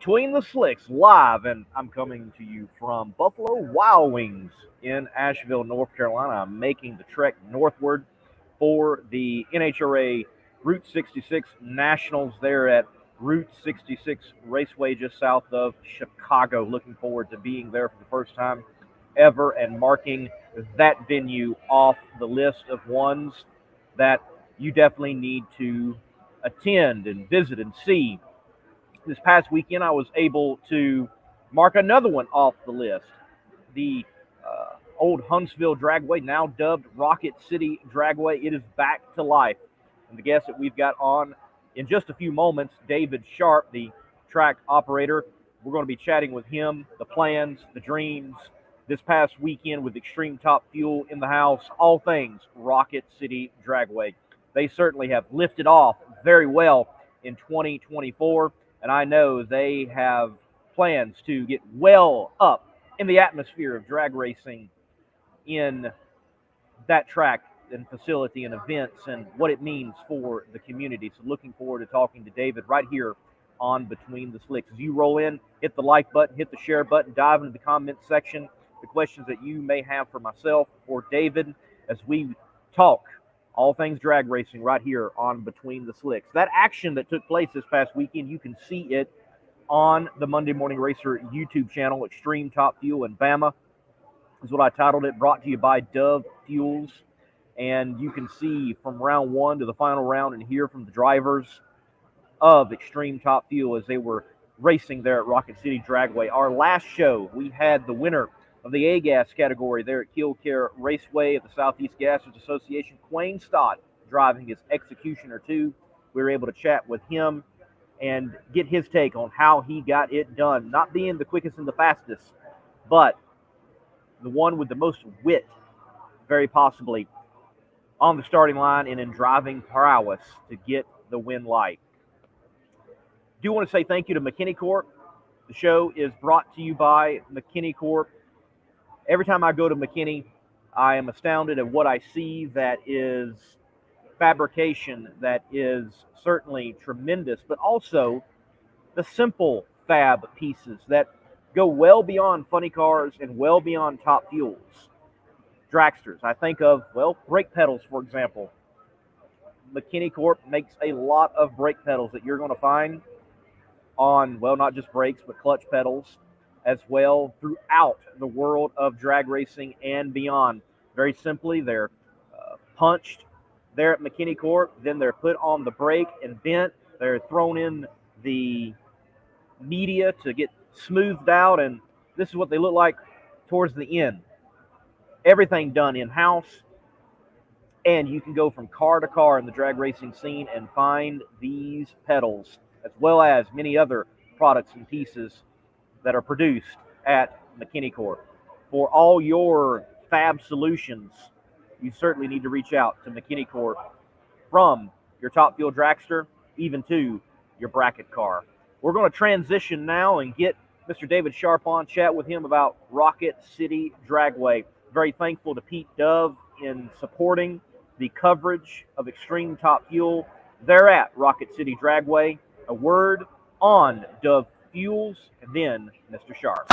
Between the Slicks live, and I'm coming to you from Buffalo Wild Wings in Asheville, North Carolina. I'm making the trek northward for the NHRA Route 66 Nationals there at Route 66 Raceway just south of Chicago. Looking forward to being there for the first time ever and marking that venue off the list of ones that you definitely need to attend and visit and see. This past weekend, I was able to mark another one off the list. The old Huntsville Dragway, now dubbed Rocket City Dragway, it is back to life. And the guest that we've got on in just a few moments, David Sharp, the track operator. We're going to be chatting with him, the plans, the dreams, this past weekend with Extreme Top Fuel in the house, all things Rocket City Dragway. They certainly have lifted off very well in 2024. And I know they have plans to get well up in the atmosphere of drag racing in that track and facility and events and what it means for the community. So looking forward to talking to David right here on Between the Slicks. As you roll in, hit the like button, hit the share button, dive into the comment section, the questions that you may have for myself or David as we talk all things drag racing right here on Between the Slicks. That action that took place this past weekend, you can see it on the Monday Morning Racer YouTube channel, Extreme Top Fuel in Bama, is what I titled it, brought to you by Dove Fuels. And you can see from round one to the final round and hear from the drivers of Extreme Top Fuel as they were racing there at Rocket City Dragway. Our last show, we had the winner of the A-Gas category there at Killcare Raceway of the Southeast Gassers Association, Quayne Stott, driving his Executioner 2. We were able to chat with him and get his take on how he got it done. Not being the quickest and the fastest, but the one with the most wit, very possibly, on the starting line and in driving prowess to get the win light. Do want to say thank you to McKinny Corp. The show is brought to you by McKinny Corp. Every time I go to McKinney, I am astounded at what I see that is fabrication that is certainly tremendous, but also the simple fab pieces that go well beyond funny cars and well beyond top fuels. Dragsters, I think of, well, brake pedals, for example. McKinny Corp makes a lot of brake pedals that you're going to find on, well, not just brakes, but clutch pedals as well throughout the world of drag racing and beyond. Very simply, they're punched there at McKinny Corp, then they're put on the brake and bent. They're thrown in the media to get smoothed out, and this is what they look like towards the end. Everything done in-house, and you can go from car to car in the drag racing scene and find these pedals, as well as many other products and pieces that are produced at McKinny Corp. For all your fab solutions, you certainly need to reach out to McKinny Corp, from your Top Fuel dragster even to your bracket car. We're going to transition now and get Mr. David Sharp on, chat with him about Rocket City Dragway. Very thankful to Pete Dove in supporting the coverage of Extreme Top Fuel there at Rocket City Dragway. A word on Dove Fuels, and then Mr. Sharp.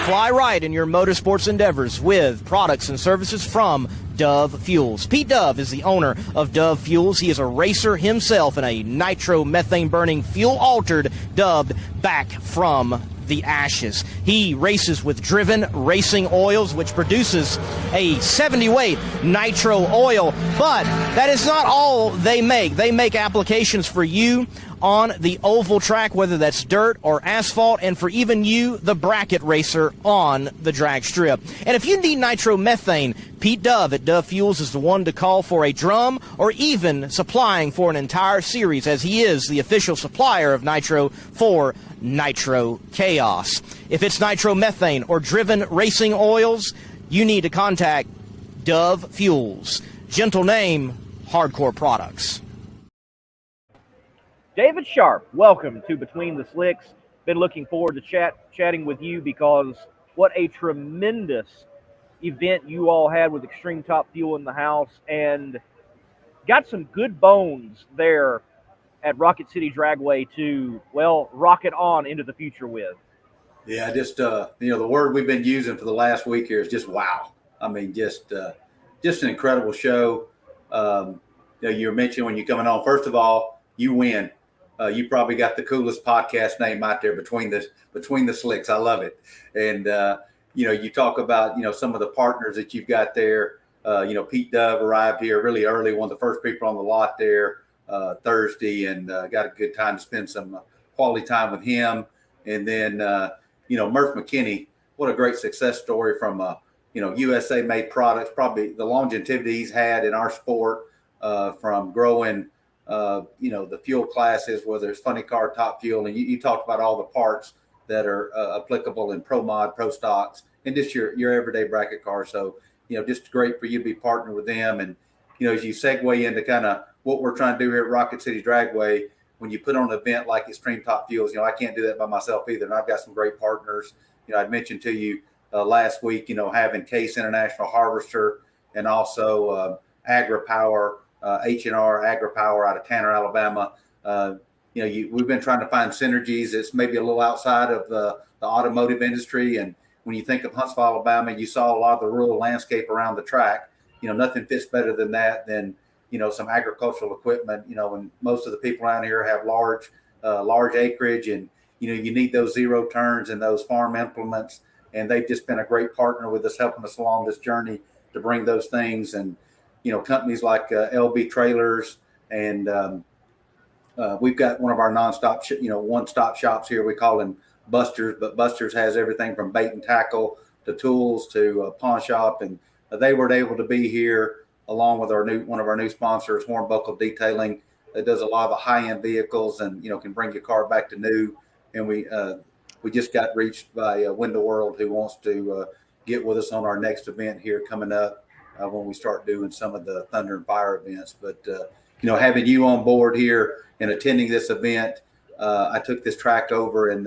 Fly right in your motorsports endeavors with products and services from Dove Fuels. Pete Dove is the owner of Dove Fuels. He is a racer himself in a nitro-methane burning fuel-altered dubbed Back from the Ashes. He races with Driven Racing Oils, which produces a 70-weight nitro oil, but that is not all they make. They make applications for you on the oval track, whether that's dirt or asphalt, and for even you, the bracket racer, on the drag strip. And if you need nitromethane, Pete Dove at Dove Fuels is the one to call for a drum or even supplying for an entire series, as he is the official supplier of nitro for Nitro Chaos. If it's nitromethane or Driven Racing Oils, you need to contact Dove Fuels. Gentle name, Hardcore Products. David Sharp, welcome to Between the Slicks. Been looking forward to chatting with you because what a tremendous event you all had with Extreme Top Fuel in the house, and got some good bones there at Rocket City Dragway to, well, rocket on into the future with. Yeah, just the word we've been using for the last week here is just wow. I mean, just an incredible show. You mentioned when you're coming on. First of all, you win. You probably got the coolest podcast name out there between the slicks. I love it. And you talk about some of the partners that you've got there. Pete Dove arrived here really early, one of the first people on the lot there Thursday, and got a good time to spend some quality time with him. And then Murph McKinney, what a great success story from USA made products. Probably the longevity he's had in our sport from growing. The fuel classes, whether it's funny car, top fuel, and you talked about all the parts that are applicable in Pro Mod, Pro Stocks, and just your everyday bracket car. So, just great for you to be partnered with them. And, as you segue into kind of what we're trying to do here at Rocket City Dragway, when you put on an event like Extreme Top Fuels, I can't do that by myself either. And I've got some great partners. I mentioned to you last week, having Case International Harvester and also AgriPower, H&R AgriPower out of Tanner, Alabama. We've been trying to find synergies. It's maybe a little outside of the automotive industry. And when you think of Huntsville, Alabama, you saw a lot of the rural landscape around the track. Nothing fits better than that than, some agricultural equipment, and most of the people around here have large acreage, and, you need those zero turns and those farm implements. And they've just been a great partner with us, helping us along this journey to bring those things. And, companies like LB Trailers, and we've got one of our nonstop, one-stop shops here. We call them Busters, but Busters has everything from bait and tackle to tools to pawn shop. And they were able to be here along with one of our new sponsors, Hornbuckle Detailing, that does a lot of the high-end vehicles and, can bring your car back to new. And we just got reached by Window World, who wants to get with us on our next event here coming up when we start doing some of the Thunder and Fire events. But, having you on board here and attending this event, I took this track over in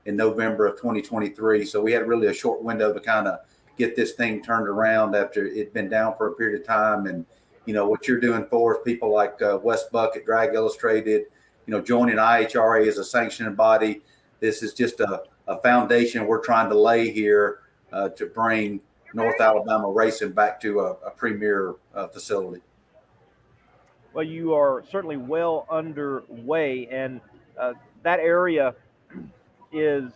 November of 2023. So we had really a short window to kind of get this thing turned around after it'd been down for a period of time. And, what you're doing for us, people like Wes Buck at Drag Illustrated, joining IHRA as a sanctioning body. This is just a foundation we're trying to lay here to bring North Alabama racing back to a premier facility. Well, you are certainly well underway, and that area is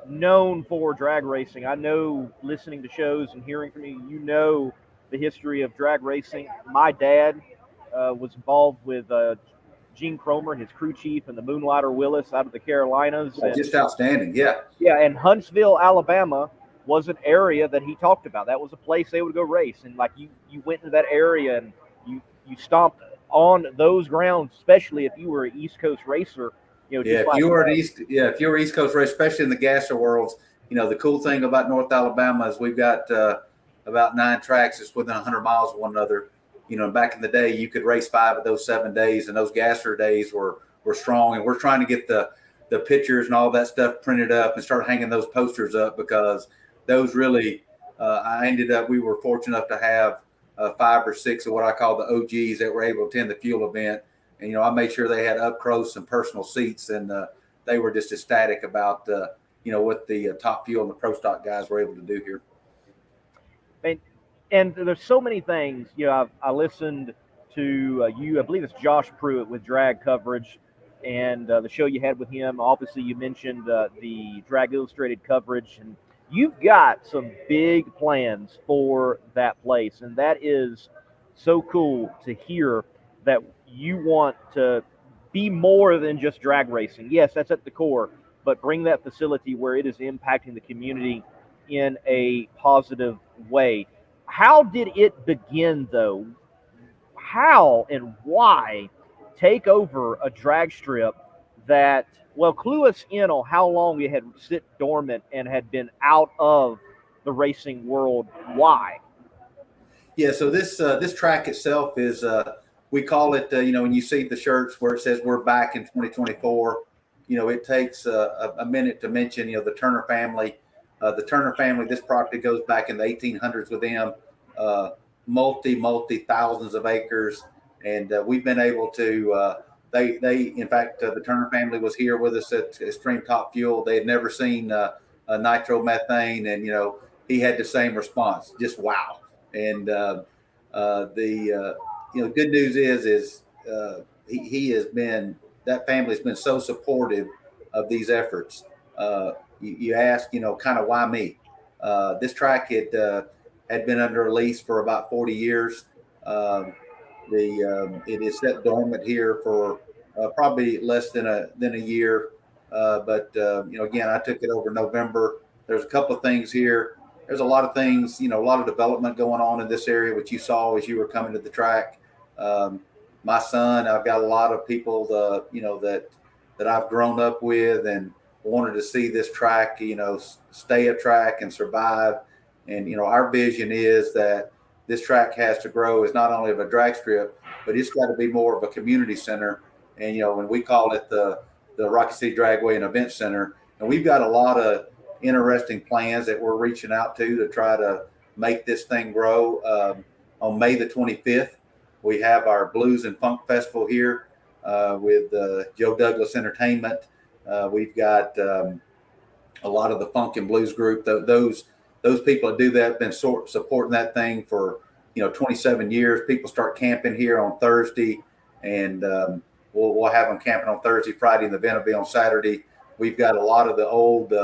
known for drag racing. I know, listening to shows and hearing from you, the history of drag racing. My dad was involved with Gene Cromer, his crew chief, and the Moonlighter Willis out of the Carolinas. And, just outstanding, yeah. Yeah, and Huntsville, Alabama was an area that he talked about. That was a place they would go race. And like you went into that area and you stomped on those grounds, especially if you were an East Coast racer. If you were East Coast racer, especially in the gasser worlds, the cool thing about North Alabama is we've got about 9 tracks that's within 100 miles of one another. Back in the day, you could race 5 of those 7 days, and those gasser days were strong. And we're trying to get the pictures and all that stuff printed up and start hanging those posters up, because those really, we were fortunate enough to have 5 or 6 of what I call the OGs that were able to attend the fuel event. And, I made sure they had up close and personal seats, and they were just ecstatic about, what the top fuel and the Pro Stock guys were able to do here. And there's so many things. I listened to you, I believe it's Josh Pruitt with Drag Coverage, and the show you had with him. Obviously, you mentioned the Drag Illustrated coverage, and you've got some big plans for that place, and that is so cool to hear that you want to be more than just drag racing. Yes, that's at the core, but bring that facility where it is impacting the community in a positive way. How did it begin, though? How and why take over a drag strip that, well, clue us in on how long it had sit dormant and had been out of the racing world? Why? Yeah, so this track itself is, we call it, when you see the shirts where it says we're back in 2024, it takes a minute to mention, the Turner family. The Turner family, this property goes back in the 1800s with them. multi thousands of acres, and we've been able to. They in fact, the Turner family was here with us at Extreme Top Fuel. They had never seen nitromethane, and he had the same response, just wow. And the good news is he has been, that family's been so supportive of these efforts. You ask, kind of why me? This track had been under a lease for about 40 years. It is set dormant here for probably less than a year. But again, I took it over November. There's a couple of things here. There's a lot of things, a lot of development going on in this area, which you saw as you were coming to the track. My son, I've got a lot of people, that I've grown up with and wanted to see this track, stay a track and survive. And, our vision is that this track has to grow as not only of a drag strip, but it's got to be more of a community center. And, when we call it the Rocky City Dragway and Event Center, and we've got a lot of interesting plans that we're reaching out to try to make this thing grow. On May the 25th, we have our Blues and Funk Festival here with Joe Douglas Entertainment. We've got a lot of the funk and blues group. Those people that do that have been supporting that thing for 27 years. People start camping here on Thursday, and we'll have them camping on Thursday, Friday, and the event will be on Saturday. We've got a lot of the old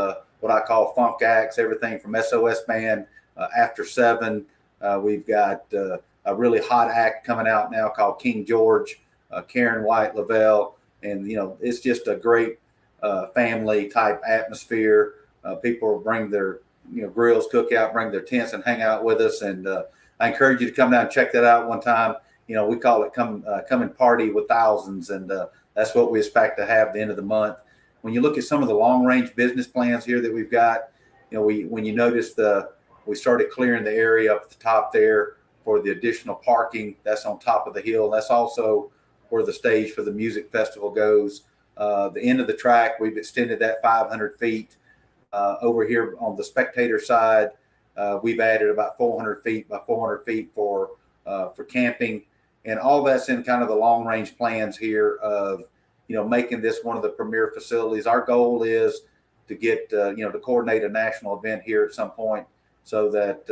what I call funk acts, everything from SOS Band, After Seven. We've got a really hot act coming out now called King George, Karen White Lavelle, and it's just a great family type atmosphere. People bring their grills, cook out, bring their tents and hang out with us. And I encourage you to come down and check that out one time. We call it come and party with thousands. And that's what we expect to have at the end of the month. When you look at some of the long range business plans here that we've got, when you notice we started clearing the area up at the top there for the additional parking. That's on top of the hill. That's also where the stage for the music festival goes. The end of the track, we've extended that 500 feet. Over here on the spectator side, we've added about 400 feet by 400 feet for camping, and all that's in kind of the long range plans here of making this one of the premier facilities. Our goal is to get to coordinate a national event here at some point, so that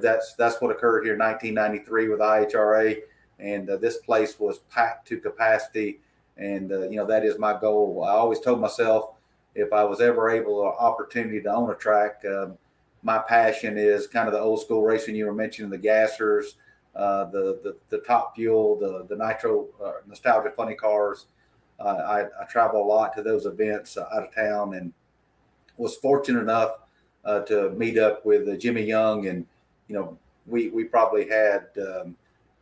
that's what occurred here in 1993 with IHRA, and this place was packed to capacity, and that is my goal. I always told myself, if I was ever able or opportunity to own a track, my passion is kind of the old school racing you were mentioning, the gassers, the Top Fuel, the nitro nostalgia funny cars. I travel a lot to those events out of town, and was fortunate enough to meet up with Jimmy Young, and we probably had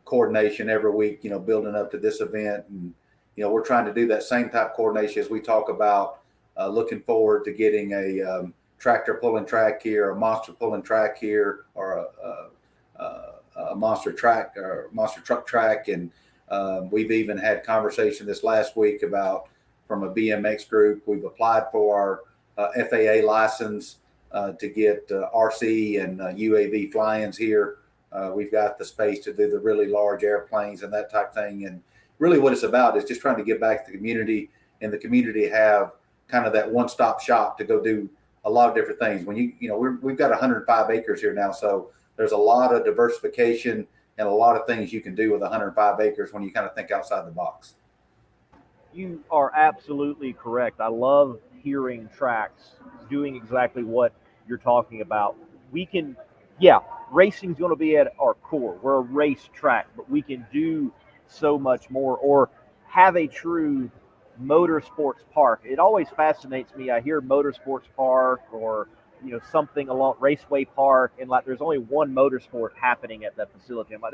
coordination every week, building up to this event, and we're trying to do that same type of coordination as we talk about. Looking forward to getting a tractor pulling track here, a monster pulling track here, or a monster track or monster truck track. And we've even had conversation this last week about, from a BMX group, we've applied for our FAA license to get RC and UAV fly-ins here. We've got the space to do the really large airplanes and that type of thing. And really what it's about is just trying to get back to the community, and the community have kind of that one-stop shop to go do a lot of different things. When we've got 105 acres here now, so there's a lot of diversification and a lot of things you can do with 105 acres when you kind of think outside the box. You are absolutely correct. I love hearing tracks doing exactly what you're talking about. Racing's going to be at our core. We're a race track, but we can do so much more, or have a true motorsports park. It always fascinates me. I hear motorsports park or something along Raceway Park, and like there's only one motorsport happening at that facility. I'm like,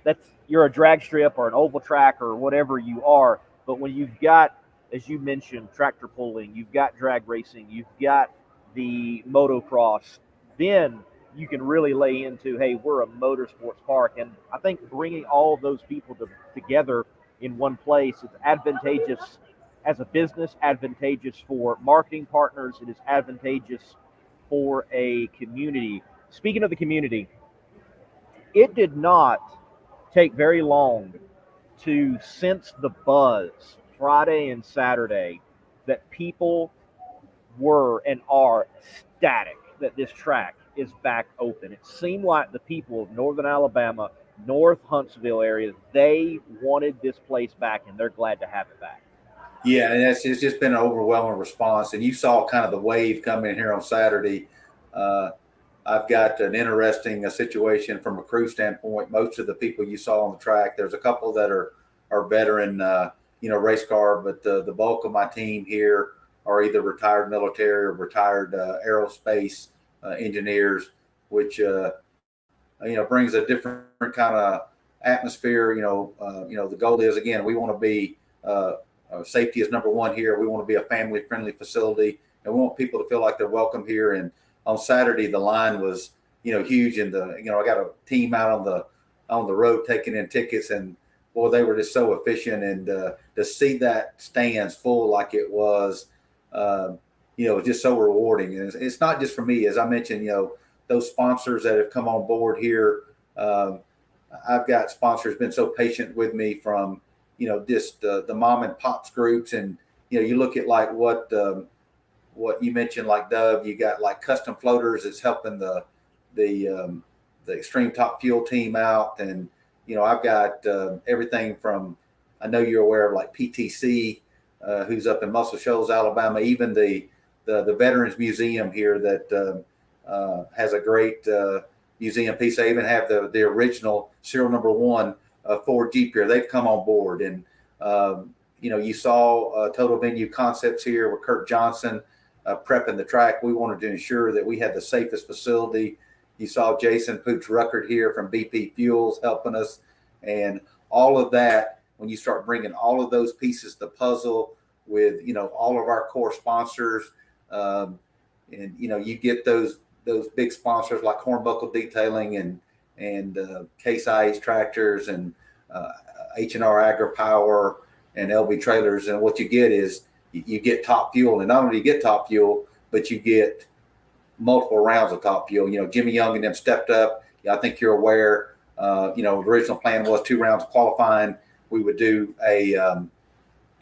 that's you're a drag strip or an oval track or whatever you are. But when you've got, as you mentioned, tractor pulling, you've got drag racing, you've got the motocross, then you can really lay into, hey, we're a motorsports park. And I think bringing all of those people together in one place, it's advantageous as a business, advantageous for marketing partners. It is advantageous for a community. Speaking of the community, It did not take very long to sense the buzz Friday and Saturday that people were and are ecstatic that this track is back open. It seemed like the people of Northern Alabama, North Huntsville area, they wanted this place back, and they're glad to have it back. Yeah, and it's just been an overwhelming response. And you saw kind of the wave come in here on Saturday. I've got an interesting situation from a crew standpoint. Most of the people you saw on the track, there's a couple that are veteran, race car, but the bulk of my team here are either retired military or retired aerospace engineers, which brings a different kind of atmosphere. The goal is, again, we want to be safety is number one here. We want to be a family friendly facility, and we want people to feel like they're welcome here. And on Saturday, the line was huge, and I got a team out on the road taking in tickets, and boy, they were just so efficient. And to see that stands full like it was, just so rewarding. And it's not just for me, as I mentioned, those sponsors that have come on board here. I've got sponsors been so patient with me from, just the mom and pops groups. And, you look at like what you mentioned, like Dove, you got like Custom Floaters that's helping the Extreme Top Fuel team out. And, I've got everything from, I know you're aware of like PTC, who's up in Muscle Shoals, Alabama, even the Veterans Museum here that has a great museum piece. I even have the original serial number 1 Ford Jeep here. They've come on board. And, you saw Total Venue Concepts here with Kurt Johnson prepping the track. We wanted to ensure that we had the safest facility. You saw Jason Pooch Ruckert here from BP Fuels helping us. And all of that, when you start bringing all of those pieces of the puzzle with, all of our core sponsors, and, you get those big sponsors like Hornbuckle Detailing and Case IH Tractors and H&R Agri Power and LB Trailers. And what you get is you get top fuel. And not only do you get top fuel, but you get multiple rounds of top fuel. Jimmy Young and them stepped up. I think you're aware, the original plan was 2 rounds of qualifying. We would do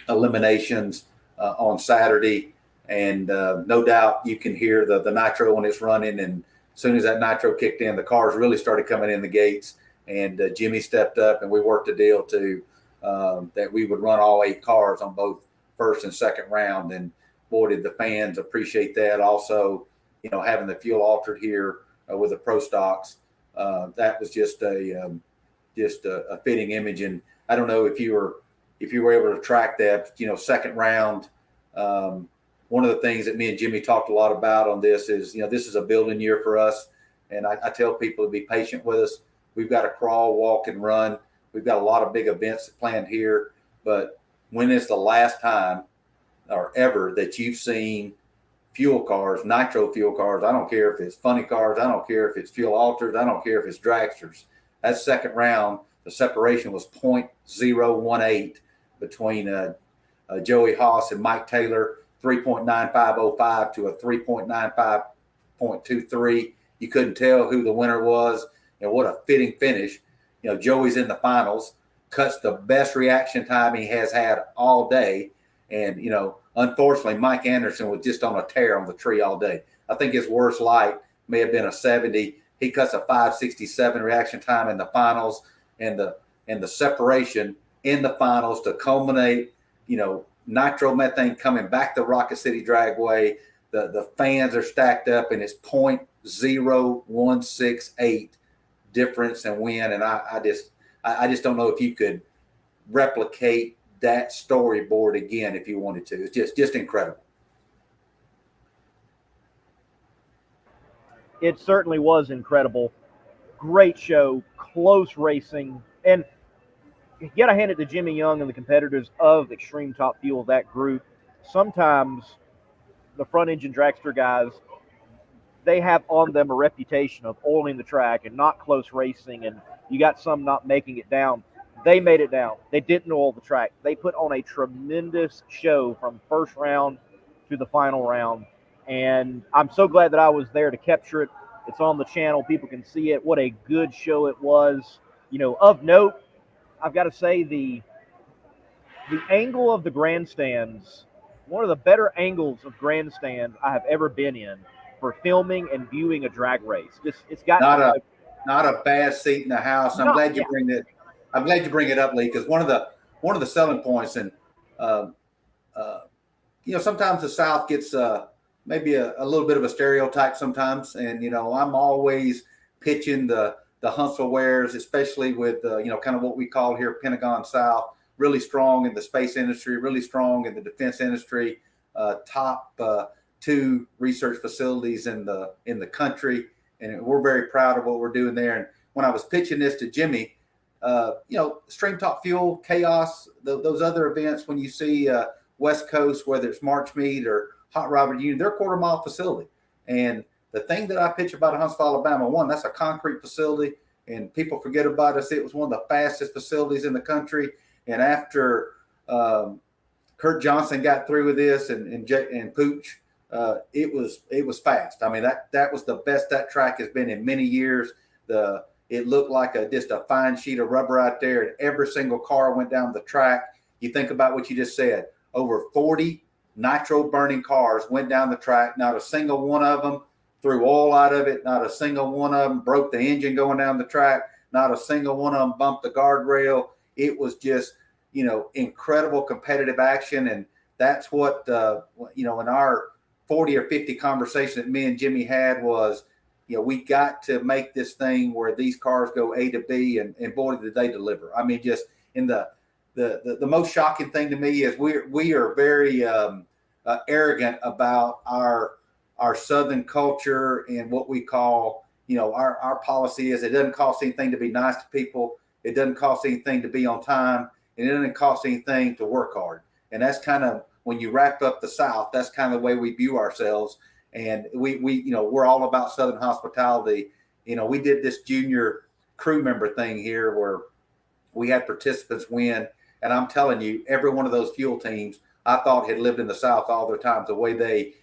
eliminations on Saturday. And no doubt you can hear the nitro when it's running. And as soon as that nitro kicked in, the cars really started coming in the gates. And Jimmy stepped up, and we worked a deal to that we would run all 8 cars on both first and second round. And boy, did the fans appreciate that. Also, having the fuel altered here with the Pro Stocks, that was just a fitting image. And I don't know if you were able to track that, second round. One of the things that me and Jimmy talked a lot about on this is, this is a building year for us. And I tell people to be patient with us. We've got to crawl, walk, and run. We've got a lot of big events planned here. But when is the last time or ever that you've seen fuel cars, nitro fuel cars? I don't care if it's funny cars. I don't care if it's fuel altered. I don't care if it's dragsters. That second round, the separation was .018 between Joey Haas and Mike Taylor. 3.9505 to a 3.95.23. You couldn't tell who the winner was. And what a fitting finish. Joey's in the finals, cuts the best reaction time he has had all day. And, unfortunately, Mike Anderson was just on a tear on the tree all day. I think his worst light may have been a 70. He cuts a 5.67 reaction time in the finals, and the separation in the finals to culminate, nitromethane coming back to Rocket City Dragway. The fans are stacked up, and it's .0168 difference and win. And I just don't know if you could replicate that storyboard again if you wanted to. It's just incredible. It certainly was incredible. Great show, close racing, and you got to hand it to Jimmy Young and the competitors of Extreme Top Fuel, that group. Sometimes the front engine dragster guys, they have on them a reputation of oiling the track and not close racing, and you got some not making it down. They made it down. They didn't oil the track. They put on a tremendous show from first round to the final round, and I'm so glad that I was there to capture it. It's on the channel. People can see it. What a good show it was. Of note, I've got to say the angle of the grandstands, one of the better angles of grandstands I have ever been in for filming and viewing a drag race. It's got Not a bad seat in the house. I'm glad you bring it. I'm glad you bring it up, Lee, because one of the selling points, and sometimes the South gets maybe a little bit of a stereotype sometimes, and I'm always pitching the Huntsville wares, especially with kind of what we call here Pentagon South, really strong in the space industry, really strong in the defense industry, top 2 research facilities in the country. And we're very proud of what we're doing there. And when I was pitching this to Jimmy, Stream Top Fuel, Chaos, those other events, when you see West Coast, whether it's March Meet or Hot Rod Union, they're a quarter-mile facility. And the thing that I pitch about Huntsville, Alabama, one, that's a concrete facility, and people forget about us. It was one of the fastest facilities in the country. And after Kurt Johnson got through with this and Pooch, it was fast. I mean, that was the best that track has been in many years. It looked like just a fine sheet of rubber out there, and every single car went down the track. You think about what you just said. Over 40 nitro burning cars went down the track. Not a single one of them threw oil out of it. Not a single one of them broke the engine going down the track. Not a single one of them bumped the guardrail. It was just, incredible competitive action. And that's what, in our 40 or 50 conversation that me and Jimmy had was, we got to make this thing where these cars go A to B, and boy, did they deliver. I mean, just in the most shocking thing to me is we are very arrogant about our Southern culture and what we call, our policy is it doesn't cost anything to be nice to people. It doesn't cost anything to be on time, and it doesn't cost anything to work hard. And that's kind of, when you wrap up the South, that's kind of the way we view ourselves. And we're all about Southern hospitality. We did this junior crew member thing here where we had participants win. And I'm telling you, every one of those fuel teams I thought had lived in the South all their times, the way they,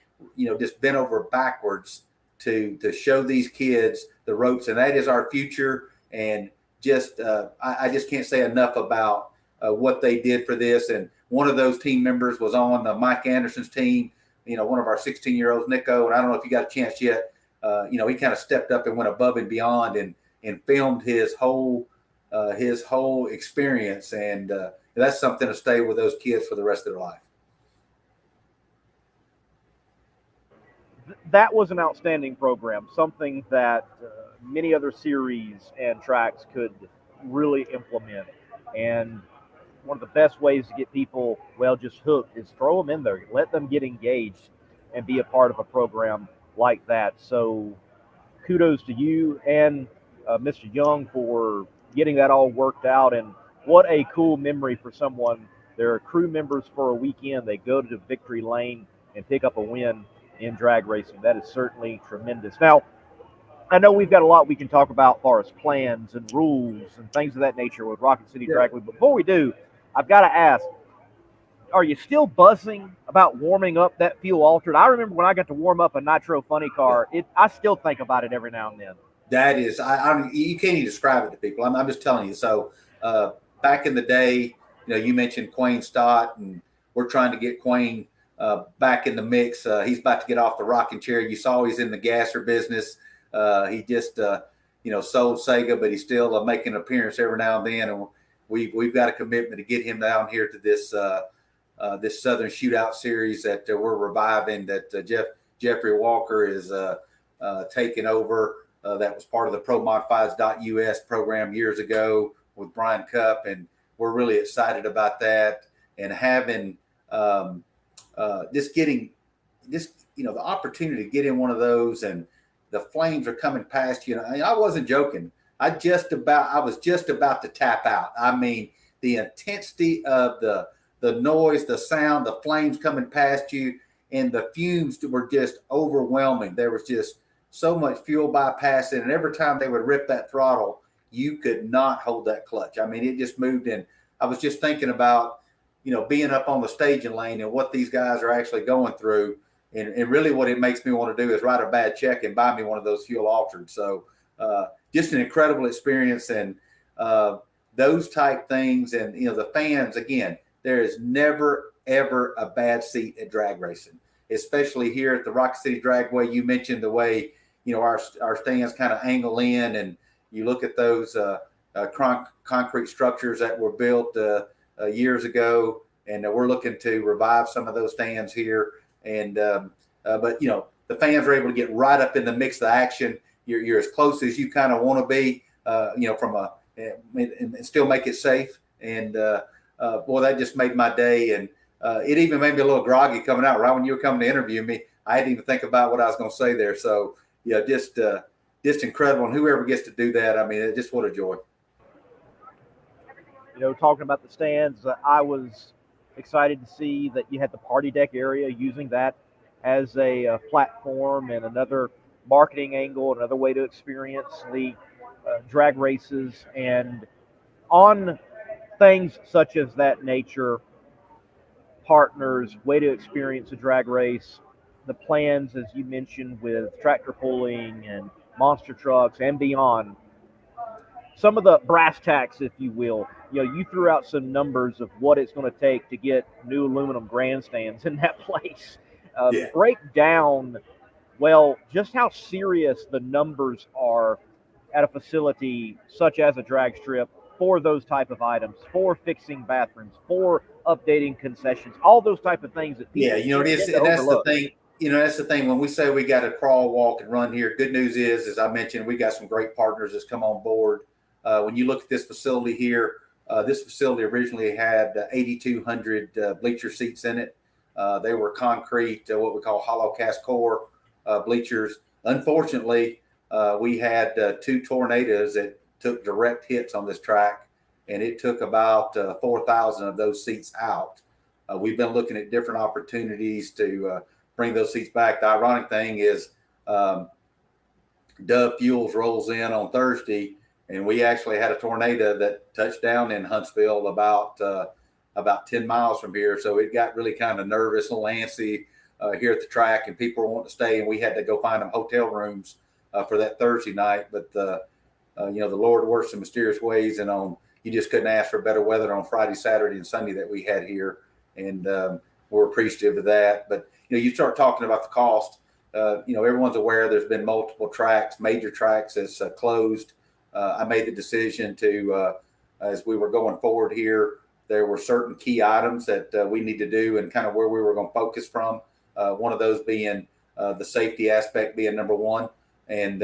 just bent over backwards to show these kids the ropes. And that is our future. And just, I just can't say enough about what they did for this. And one of those team members was on Mike Anderson's team, one of our 16-year-olds, Nico. And I don't know if you got a chance yet. He kind of stepped up and went above and beyond and filmed his whole experience. And that's something to stay with those kids for the rest of their life. That was an outstanding program, something that many other series and tracks could really implement. And one of the best ways to get people, just hooked is throw them in there. Let them get engaged and be a part of a program like that. So kudos to you and Mr. Young for getting that all worked out. And what a cool memory for someone. They're crew members for a weekend. They go to Victory Lane and pick up a win in drag racing. That is certainly tremendous. Now, I know we've got a lot we can talk about as far as plans and rules and things of that nature with Rocket City Dragway. But before we do, I've got to ask, are you still buzzing about warming up that fuel altered? I remember when I got to warm up a Nitro Funny car, I still think about it every now and then. That is, you can't even describe it to people. I'm just telling you. So back in the day, you mentioned Quayne Stott, and we're trying to get Quayne back in the mix. He's about to get off the rocking chair. You saw he's in the gasser business. He just, sold Sega, but he's still making an appearance every now and then. And we've got a commitment to get him down here to this Southern Shootout series that we're reviving, that Jeffrey Walker is taking over. That was part of the ProModifieds.us program years ago with Brian Cupp, and we're really excited about that. And having the opportunity to get in one of those, and the flames are coming past you. I wasn't joking. I was just about to tap out. I mean, the intensity of the noise, the sound, the flames coming past you, and the fumes were just overwhelming. There was just so much fuel bypassing, and every time they would rip that throttle, you could not hold that clutch. I mean, it just moved in. I was just thinking about, being up on the staging lane and what these guys are actually going through. And really what it makes me want to do is write a bad check and buy me one of those fuel altered. So just an incredible experience, and those type things. And, the fans, again, there is never, ever a bad seat at drag racing, especially here at the Rock City Dragway. You mentioned the way, our stands kind of angle in, and you look at those concrete structures that were built years ago, and we're looking to revive some of those stands here. And but the fans are able to get right up in the mix of the action. You're as close as you kind of want to be, from and still make it safe. And boy, that just made my day. And it even made me a little groggy coming out right when you were coming to interview me. I didn't even think about what I was going to say there. So just incredible. And whoever gets to do that, I mean, just what a joy. Talking about the stands, I was excited to see that you had the party deck area, using that as a platform and another marketing angle, another way to experience the drag races. And on things such as that nature, partners, way to experience a drag race, the plans, as you mentioned, with tractor pulling and monster trucks and beyond, some of the brass tacks, if you will. You threw out some numbers of what it's going to take to get new aluminum grandstands in that place. Break down, just how serious the numbers are at a facility such as a drag strip for those type of items, for fixing bathrooms, for updating concessions, all those type of things that people it is. And that's the thing. That's the thing when we say we got to crawl, walk, and run here. Good news is, as I mentioned, we got some great partners that's come on board. When you look at this facility here, this facility originally had 8,200 bleacher seats in it. They were concrete, what we call hollow cast core bleachers. Unfortunately, we had 2 tornadoes that took direct hits on this track, and it took about 4,000 of those seats out. We've been looking at different opportunities to bring those seats back. The ironic thing is Dove Fuels rolls in on Thursday, and we actually had a tornado that touched down in Huntsville about 10 miles from here. So it got really kind of nervous, a little antsy here at the track, and people were wanting to stay, and we had to go find them hotel rooms for that Thursday night. But the Lord works in mysterious ways, and you just couldn't ask for better weather on Friday, Saturday, and Sunday that we had here, and we're appreciative of that. But you start talking about the cost. Everyone's aware there's been multiple tracks, major tracks that's closed. I made the decision to, as we were going forward here, there were certain key items that we need to do and kind of where we were going to focus from. One of those being the safety aspect being number one. And,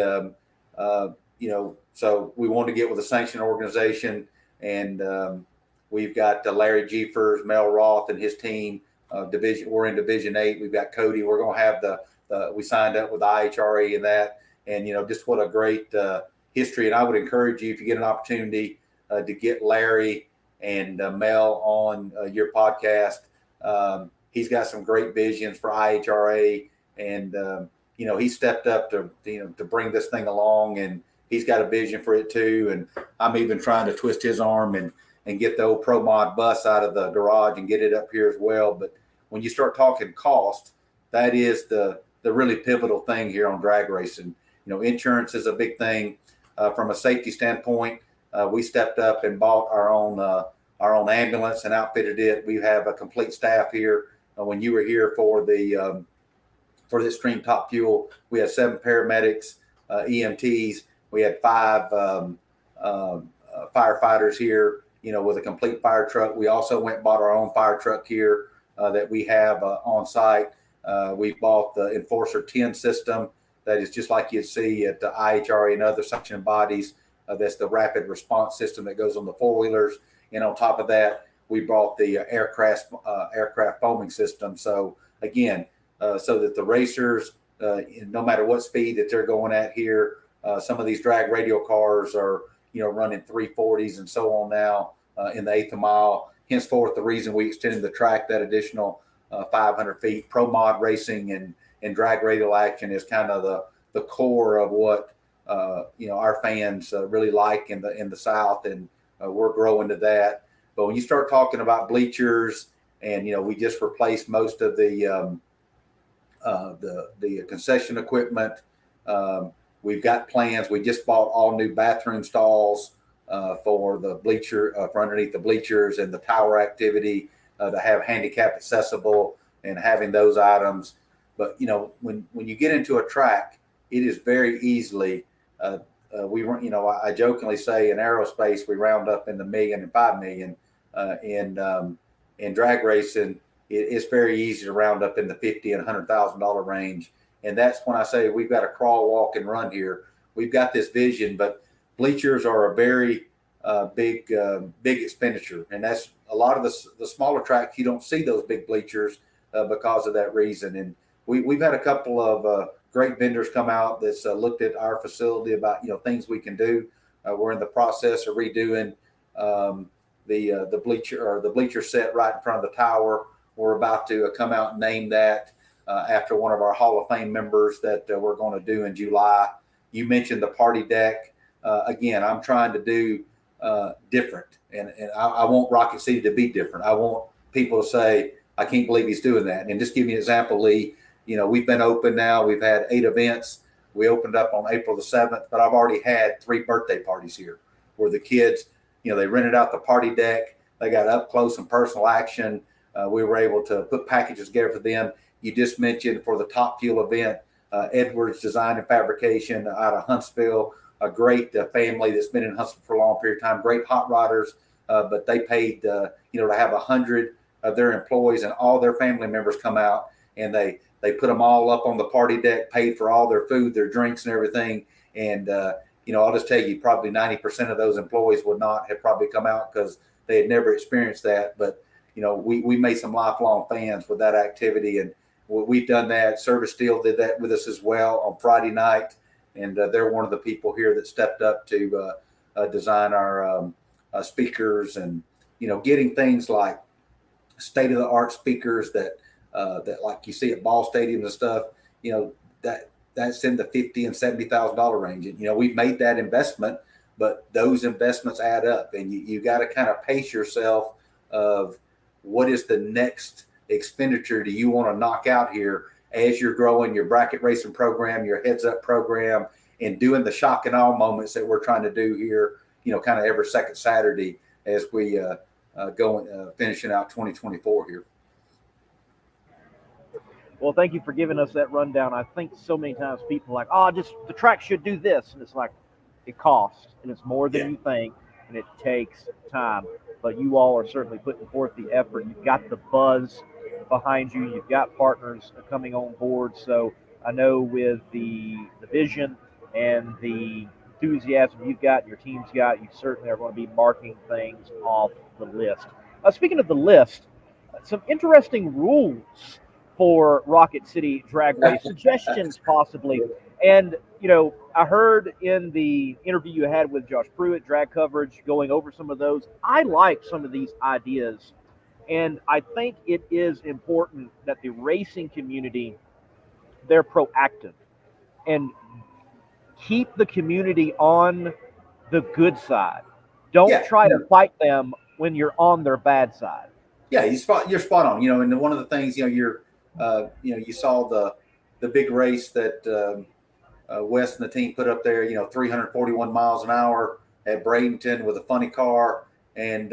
so we wanted to get with a sanctioned organization, and we've got Larry Gieffers, Mel Roth, and his team. We're in Division 8. We've got Cody. We're going to have we signed up with the IHRA and that, and just what a great history. And I would encourage you, if you get an opportunity, to get Larry and Mel on your podcast. He's got some great visions for IHRA, and he stepped up to bring this thing along, and he's got a vision for it too. And I'm even trying to twist his arm and get the old Pro Mod bus out of the garage and get it up here as well. But when you start talking cost, that is the really pivotal thing here on drag racing. Insurance is a big thing. From a safety standpoint, we stepped up and bought our own ambulance and outfitted it. We have a complete staff here. When you were here for for this Extreme Top Fuel, we had 7 paramedics, EMTs. We had 5 firefighters here, with a complete fire truck. We also went and bought our own fire truck here that we have on site. We bought the Enforcer 10 system that is just like you'd see at the IHRA and other sanctioned bodies. That's the rapid response system that goes on the 4-wheelers. And on top of that, we brought the aircraft foaming system. So again, so that the racers, no matter what speed that they're going at here, some of these drag radial cars are, running 340s and so on now in the 1/8 mile. Henceforth, the reason we extended the track that additional 500 feet. Pro Mod racing and drag radial action is kind of the core of what our fans really like in the South, and we're growing to that. But when you start talking about bleachers, and we just replaced most of the the concession equipment. We've got plans. We just bought all new bathroom stalls for the bleacher, for underneath the bleachers and the tower activity to have handicap accessible and having those items. But, when you get into a track, it is very easily, I jokingly say in aerospace, we round up in the $1 million and $5 million. In drag racing, it's very easy to round up in the $50,000 and $100,000 range. And that's when I say we've got to crawl, walk, and run here. We've got this vision, but bleachers are a very big expenditure. And that's a lot of the smaller tracks. You don't see those big bleachers because of that reason. And we've had a couple of great vendors come out that's looked at our facility about, things we can do. We're in the process of redoing the bleacher set right in front of the tower. We're about to come out and name that after one of our Hall of Fame members that we're going to do in July. You mentioned the party deck. Again, I'm trying to do different, and I want Rocket City to be different. I want people to say, I can't believe he's doing that. And just give you an example, Lee, we've been open now. We've had 8 events. We opened up on April the 7th, but I've already had 3 birthday parties here where the kids, they rented out the party deck. They got up close and personal action. We were able to put packages together for them. You just mentioned for the Top Fuel event, Edwards Design and Fabrication out of Huntsville, a great family that's been in Huntsville for a long period of time, great hot rodders, but they paid, to have 100 of their employees and all their family members come out, and they put them all up on the party deck, paid for all their food, their drinks and everything. And, I'll just tell you, probably 90% of those employees would not have probably come out because they had never experienced that. But, we made some lifelong fans with that activity, and we've done that. Service Steel did that with us as well on Friday night. And they're one of the people here that stepped up to design our speakers and, getting things like state-of-the-art speakers that like you see at ball stadiums and stuff, that's in the $50,000 and $70,000 range. And, we've made that investment, but those investments add up, and you got to kind of pace yourself of what is the next expenditure do you want to knock out here as you're growing your bracket racing program, your heads up program, and doing the shock and awe moments that we're trying to do here, kind of every second Saturday as we finishing out 2024 here. Well, thank you for giving us that rundown. I think so many times people are like, just the track should do this. And it's like, it costs, and it's more than you think, and it takes time. But you all are certainly putting forth the effort. You've got the buzz behind you. You've got partners coming on board. So I know with the vision and the enthusiasm you've got, your team's got, you certainly are going to be marking things off the list. Speaking of the list, some interesting rules for Rocket City Dragway, suggestions possibly. And, I heard in the interview you had with Josh Pruitt, Drag Coverage, going over some of those. I like some of these ideas, and I think it is important that the racing community, they're proactive and keep the community on the good side. Don't try to fight them when you're on their bad side. Yeah, you're spot on. And one of the things, you saw the big race that Wes and the team put up there, 341 miles an hour at Bradenton with a funny car. And,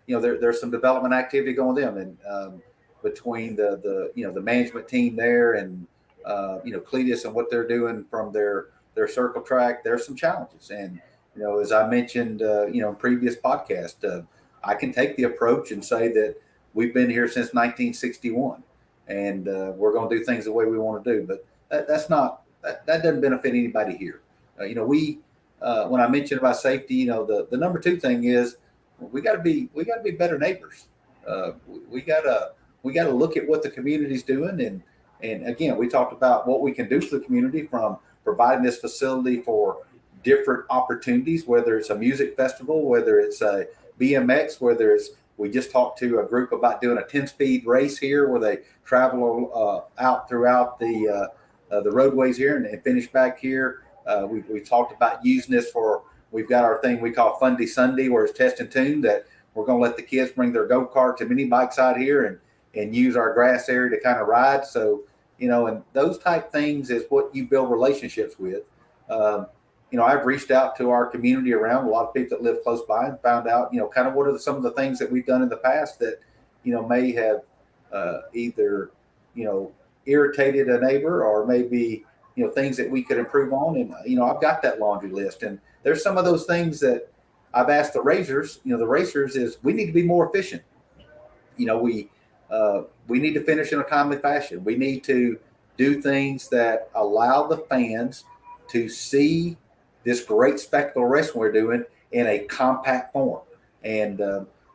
there's some development activity going with them. And between the management team there and, Cletus and what they're doing from their circle track, there's some challenges. And, as I mentioned, in previous podcast, I can take the approach and say that we've been here since 1961 and we're going to do things the way we want to do. But that doesn't benefit anybody here. When I mentioned about safety, the number 2 thing is we got to be better neighbors. We got to look at what the community's doing. And again, we talked about what we can do for the community from providing this facility for different opportunities, whether it's a music festival, whether it's a BMX, we just talked to a group about doing a 10-speed race here where they travel out throughout the roadways here and finish back here. We talked about using this we've got our thing we call Fundy Sunday, where it's test and tune, that we're going to let the kids bring their go-karts and mini bikes out here and use our grass area to kind of ride. So, and those type things is what you build relationships with. I've reached out to our community around, a lot of people that live close by, and found out, kind of what are some of the things that we've done in the past that, may have either, irritated a neighbor or maybe, things that we could improve on. And, I've got that laundry list. And there's some of those things that I've asked the racers, is we need to be more efficient. We need to finish in a timely fashion. We need to do things that allow the fans to see this great spectacle racing we're doing in a compact form. And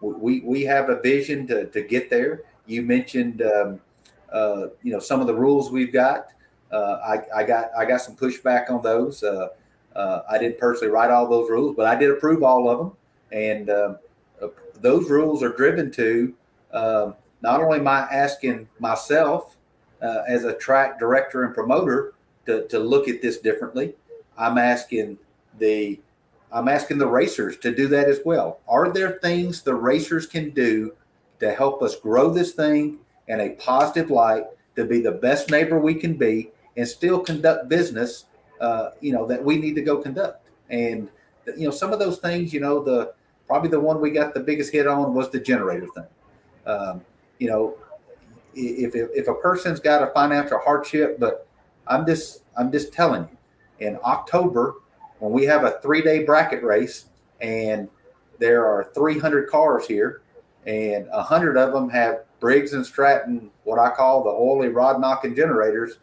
we have a vision to get there. You mentioned, some of the rules we've got. I got some pushback on those. I didn't personally write all those rules, but I did approve all of them. And those rules are driven to not only my asking myself as a track director and promoter to look at this differently. I'm asking the racers to do that as well. Are there things the racers can do to help us grow this thing in a positive light, to be the best neighbor we can be, and still conduct business, that we need to go conduct? And some of those things, probably the one we got the biggest hit on was the generator thing. If a person's got a financial hardship, but I'm just telling you, in October, when we have a 3-day bracket race and there are 300 cars here and 100 of them have Briggs and Stratton, what I call the oily rod knocking generators,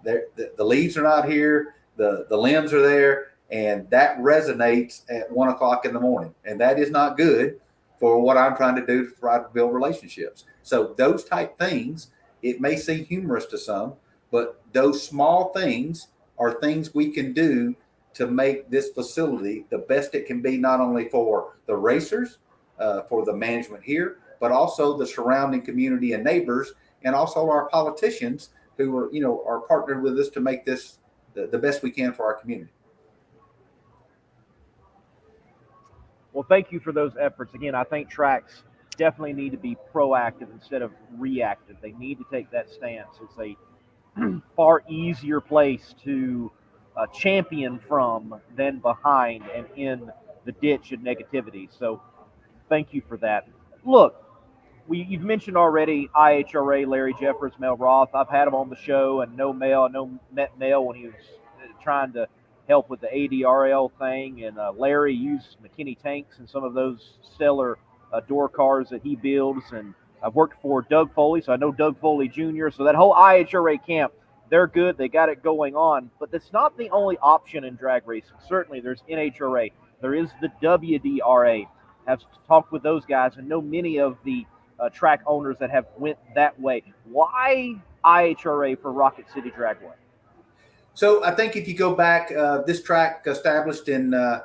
the leads are not here, the limbs are there, and that resonates at 1 o'clock in the morning. And that is not good for what I'm trying to do to try to build relationships. So those type things, it may seem humorous to some, but those small things are things we can do to make this facility the best it can be, not only for the racers, for the management here, but also the surrounding community and neighbors, and also our politicians who are partnered with us to make this the best we can for our community. Well, thank you for those efforts. Again, I think tracks definitely need to be proactive instead of reactive. They need to take that stance. It's a far easier place to champion from than behind and in the ditch of negativity. So thank you for that. Look, you've mentioned already IHRA, Larry Jeffers, Mel Roth. I've had him on the show, and met Mel when he was trying to help with the ADRL thing, and Larry used McKinney tanks and some of those stellar door cars that he builds. And I've worked for Doug Foley, so I know Doug Foley Jr. So that whole IHRA camp, they're good. They got it going on. But that's not the only option in drag racing. Certainly, there's NHRA. There is the WDRA. I've talked with those guys and know many of the track owners that have went that way. Why IHRA for Rocket City Dragway? So I think if you go back, this track established in, I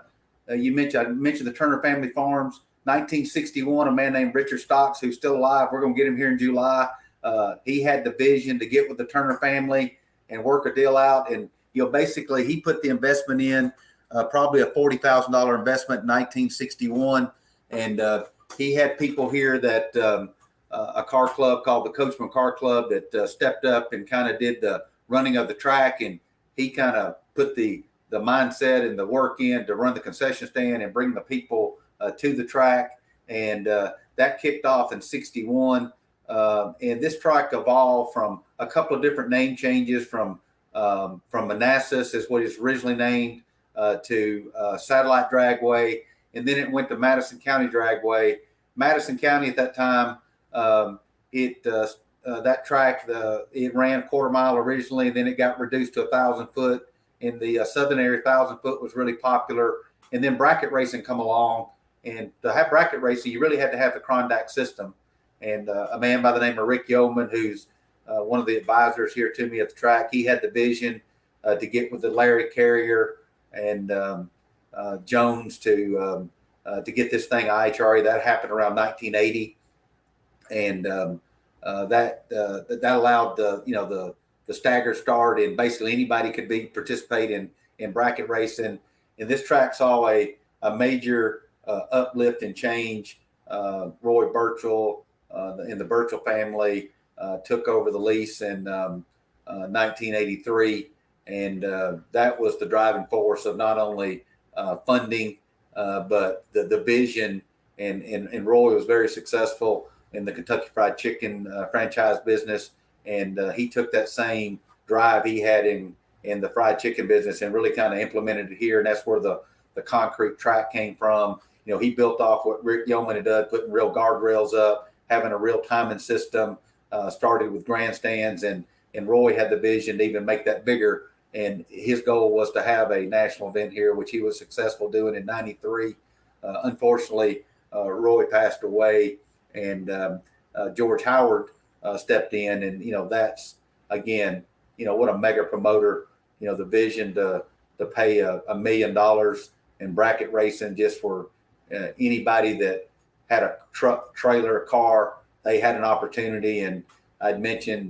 mentioned the Turner Family Farms, 1961, a man named Richard Stocks, who's still alive. We're going to get him here in July. He had the vision to get with the Turner family and work a deal out. And, basically he put the investment in, probably a $40,000 investment in 1961. And he had people here that a car club called the Coachman Car Club that stepped up and kind of did the running of the track. And he kind of put the mindset and the work in to run the concession stand and bring the people to the track. And that kicked off in 61. And this track evolved from a couple of different name changes from Manassas is what it's originally named to Satellite Dragway. And then it went to Madison County Dragway. Madison County at that time, that track, it ran a quarter mile originally, and then it got reduced to 1,000 foot. In the southern area, 1,000 foot was really popular. And then bracket racing come along. And to have bracket racing, you really had to have the Klondike system. And a man by the name of Rick Yeoman, who's one of the advisors here to me at the track, he had the vision to get with the Larry Carrier and Jones to get this thing IHRA. That happened around 1980, and that allowed the stagger start, and basically anybody could participate in bracket racing. And this track saw a major uplift and change. Roy Burchell and the Burchell family took over the lease, and 1983. And that was the driving force of not only funding, but the vision. And Roy was very successful in the Kentucky Fried Chicken franchise business. And he took that same drive he had in the fried chicken business and really kind of implemented it here. And that's where the concrete track came from. He built off what Rick Yeoman had done, putting real guardrails up, having a real timing system, started with grandstands, and Roy had the vision to even make that bigger. And his goal was to have a national event here, which he was successful doing in '93. Unfortunately, Roy passed away, and George Howard stepped in. And, that's, again, what a mega promoter, the vision to pay $1 million in bracket racing just for anybody that had a truck, trailer, car, they had an opportunity. And I'd mentioned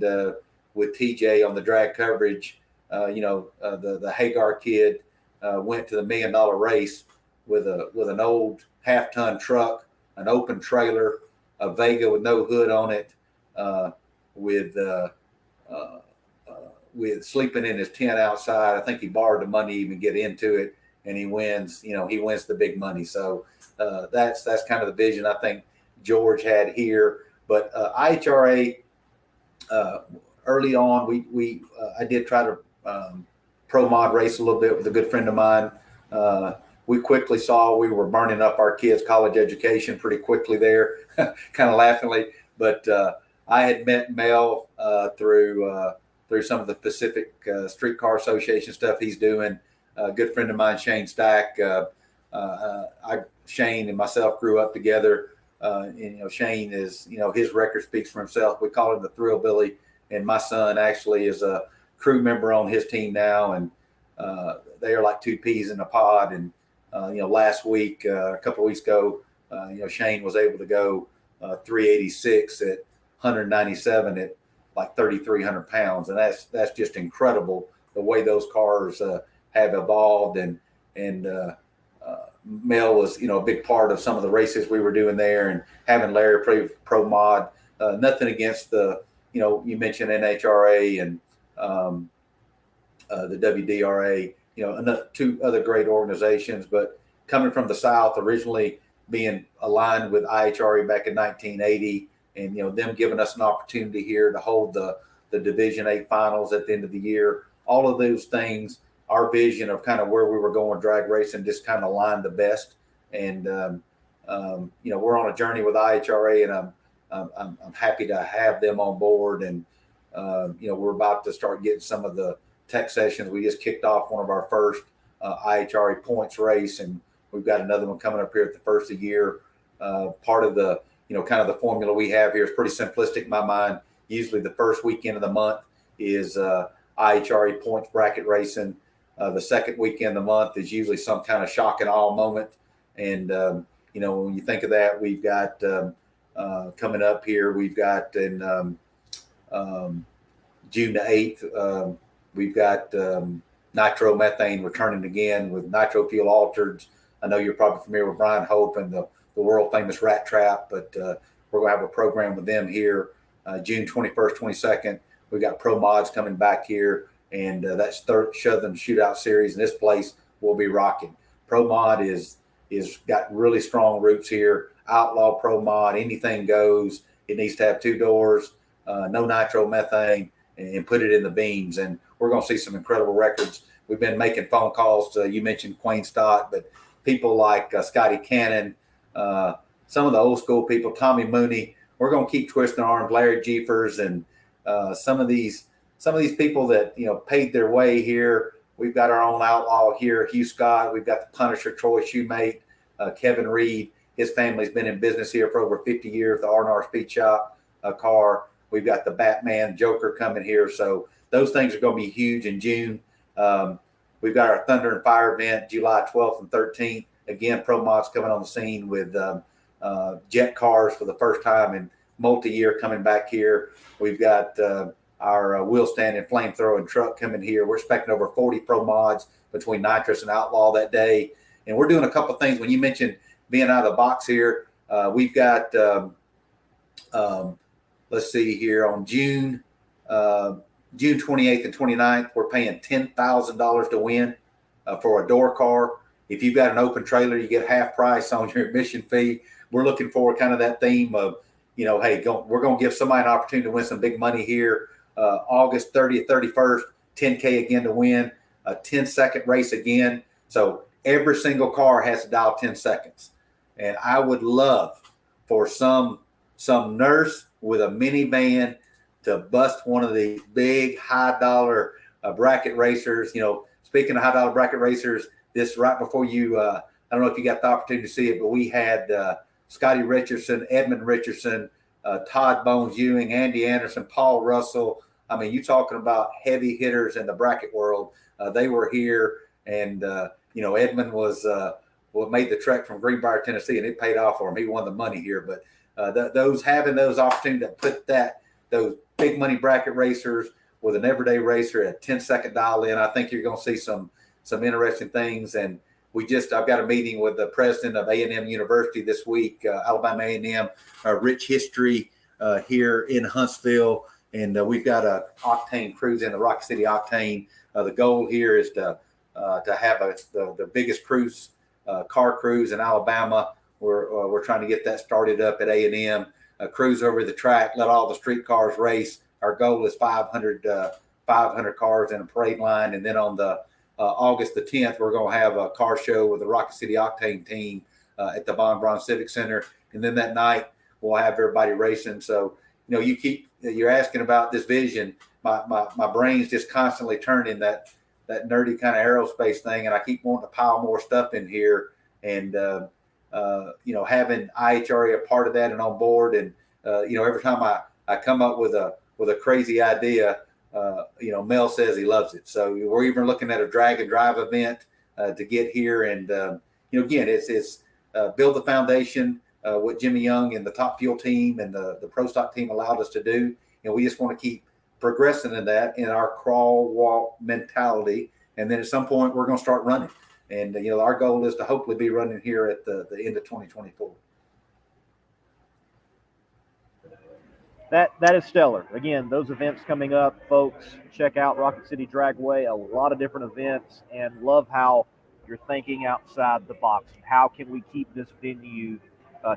with TJ on the drag coverage, the Hagar kid went to the $1 million race with an old half-ton truck, an open trailer, a Vega with no hood on it, with sleeping in his tent outside. I think he borrowed the money to even get into it, and he wins. He wins the big money. So that's kind of the vision I think George had here. But IHRA, early on, I did try to pro mod race a little bit with a good friend of mine. We quickly saw we were burning up our kids' college education pretty quickly there, kind of laughingly. But I had met Mel through some of the Pacific Streetcar Association stuff he's doing. A good friend of mine, Shane Stack. Shane and myself grew up together. And, Shane is, his record speaks for himself. We call him the Thrill Billy. And my son actually is a crew member on his team now. And they are like two peas in a pod. And, last week, a couple of weeks ago, Shane was able to go 386 at 197 at like 3,300 pounds. And that's just incredible the way those cars have evolved. And Mel was, a big part of some of the races we were doing there, and having Larry pro mod. Nothing against the, you mentioned NHRA and the WDRA, two other great organizations. But coming from the South, originally being aligned with IHRA back in 1980, and them giving us an opportunity here to hold the Division 8 finals at the end of the year. All of those things, our vision of kind of where we were going drag racing just kind of aligned the best. And we're on a journey with IHRA, and I'm happy to have them on board. And we're about to start getting some of the tech sessions. We just kicked off one of our first IHRA points race, and we've got another one coming up here at the first of the year. Part of the kind of the formula we have here is pretty simplistic in my mind. Usually the first weekend of the month is IHRA points bracket racing. The second weekend of the month is usually some kind of shock and awe moment. And, when you think of that, we've got coming up here, we've got in June the 8th, we've got nitromethane returning again with nitro fuel altered. I know you're probably familiar with Brian Hope and the world famous Rat Trap, but we're going to have a program with them here June 21st, 22nd. We've got pro mods coming back here, and that's third Southern Shootout Series, and this place will be rocking. Pro mod is got really strong roots here. Outlaw pro mod, anything goes. It needs to have two doors, no nitromethane, and put it in the beams. And we're going to see some incredible records. We've been making phone calls to, you mentioned Quayne Stott, but people like Scotty Cannon, some of the old school people, Tommy Mooney. We're going to keep twisting arms, Larry Jeepers, and some of these people that paid their way here. We've got our own outlaw here, Hugh Scott. We've got the Punisher, Troy Shoemate, Kevin Reed. His family's been in business here for over 50 years. The R&R Speed Shop car. We've got the Batman, Joker coming here. So those things are going to be huge in June. We've got our Thunder and Fire event July 12th and 13th. Again, Pro Mod's coming on the scene with jet cars for the first time in multi-year coming back here. We've got our wheel stand and flamethrowing truck coming here. We're expecting over 40 Pro Mods between Nitrous and Outlaw that day. And we're doing a couple of things. When you mentioned being out of the box here, we've got, let's see here, on June June 28th and 29th, we're paying $10,000 to win for a door car. If you've got an open trailer, you get half price on your admission fee. We're looking for kind of that theme of, hey, we're going to give somebody an opportunity to win some big money here. August 30th, 31st, 10K again to win, a 10-second race again. So every single car has to dial 10 seconds. And I would love for some nurse with a minivan to bust one of the big high-dollar bracket racers. Speaking of high-dollar bracket racers, this right before you, I don't know if you got the opportunity to see it, but we had Scotty Richardson, Edmund Richardson, Todd Bones Ewing, Andy Anderson, Paul Russell. I mean, you talking about heavy hitters in the bracket world. They were here, and, Edmund was what made the trek from Greenbrier, Tennessee, and it paid off for him. He won the money here. But having those opportunities to put those big money bracket racers with an everyday racer at 10-second dial in, I think you're going to see some interesting things. And I've got a meeting with the president of A&M University this week, Alabama A&M, rich history here in Huntsville. And we've got a Octane cruise in the Rock City Octane. The goal here is to have the biggest car cruise in Alabama. We're trying to get that started up at A&M. Cruise over the track, let all the street cars race. Our goal is 500 cars in a parade line, and then on the August the 10th, we're going to have a car show with the Rocket City Octane team at the Von Braun Civic Center, and then that night we'll have everybody racing. So you're asking about this vision. My brain's just constantly turning that nerdy kind of aerospace thing, and I keep wanting to pile more stuff in here, and having IHRA a part of that and on board, and every time I come up with a crazy idea, Mel says he loves it. So we're even looking at a drag and drive event to get here, and again, it's build the foundation. What Jimmy Young and the Top Fuel team and the Pro Stock team allowed us to do, and we just want to keep progressing in that in our crawl walk mentality, and then at some point we're going to start running. And our goal is to hopefully be running here at the end of 2024. That is stellar. Again, those events coming up, folks, check out Rocket City Dragway, a lot of different events, and love how you're thinking outside the box. How can we keep this venue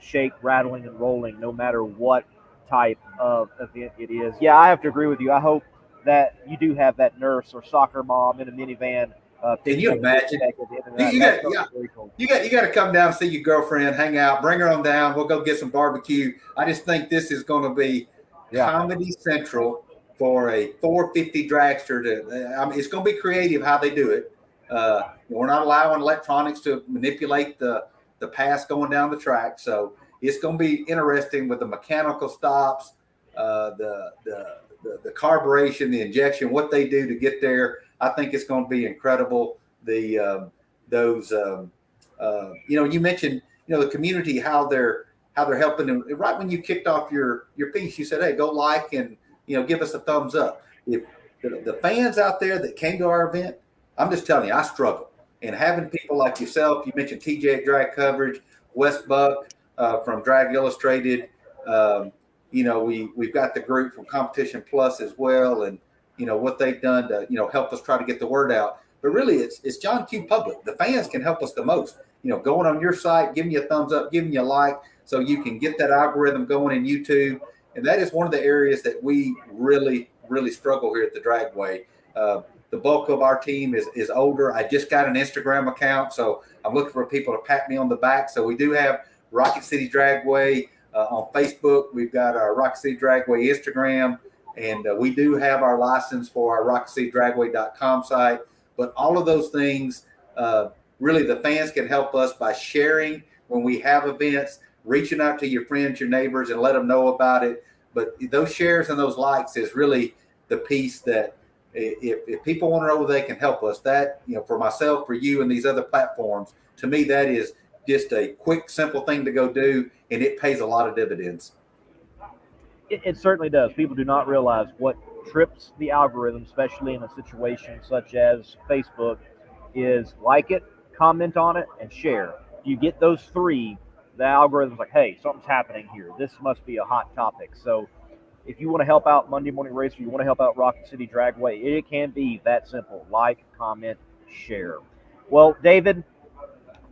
shake, rattling, and rolling no matter what type of event it is? Yeah, I have to agree with you. I hope that you do have that nurse or soccer mom in a minivan. Can you imagine? You got to come down and see your girlfriend, hang out, bring her on down. We'll go get some barbecue. I just think this is going to be Comedy Central for a 450 dragster. It's going to be creative how they do it. We're not allowing electronics to manipulate the pass going down the track, so it's going to be interesting with the mechanical stops, the carburation, the injection, what they do to get there. I think it's going to be incredible. You mentioned the community, how they're helping. And right when you kicked off your piece, you said, "Hey, go like and give us a thumbs up." If the fans out there that came to our event, I'm just telling you, I struggle. And having people like yourself, you mentioned TJ at Drag Coverage, Wes Buck from Drag Illustrated. We've got the group from Competition Plus as well, and what they've done to help us try to get the word out. But really, it's John Q. Public. The fans can help us the most. Going on your site, giving you a thumbs up, giving you a like, so you can get that algorithm going in YouTube. And that is one of the areas that we really, really struggle here at the Dragway. The bulk of our team is older. I just got an Instagram account, so I'm looking for people to pat me on the back. So we do have Rocket City Dragway on Facebook. We've got our Rocket City Dragway Instagram, and we do have our license for our RocketCityDragway.com site. But all of those things, really the fans can help us by sharing when we have events, reaching out to your friends, your neighbors, and let them know about it. But those shares and those likes is really the piece that if people want to know they can help us, that, for myself, for you, and these other platforms, to me, that is just a quick, simple thing to go do, and it pays a lot of dividends. It certainly does. People do not realize what trips the algorithm, especially in a situation such as Facebook, is like it, comment on it, and share. You get those three, the algorithm's like, hey, something's happening here. This must be a hot topic. So If you want to help out Monday Morning Racer, you want to help out Rocket City Dragway, it can be that simple. Like, comment, share. Well, David,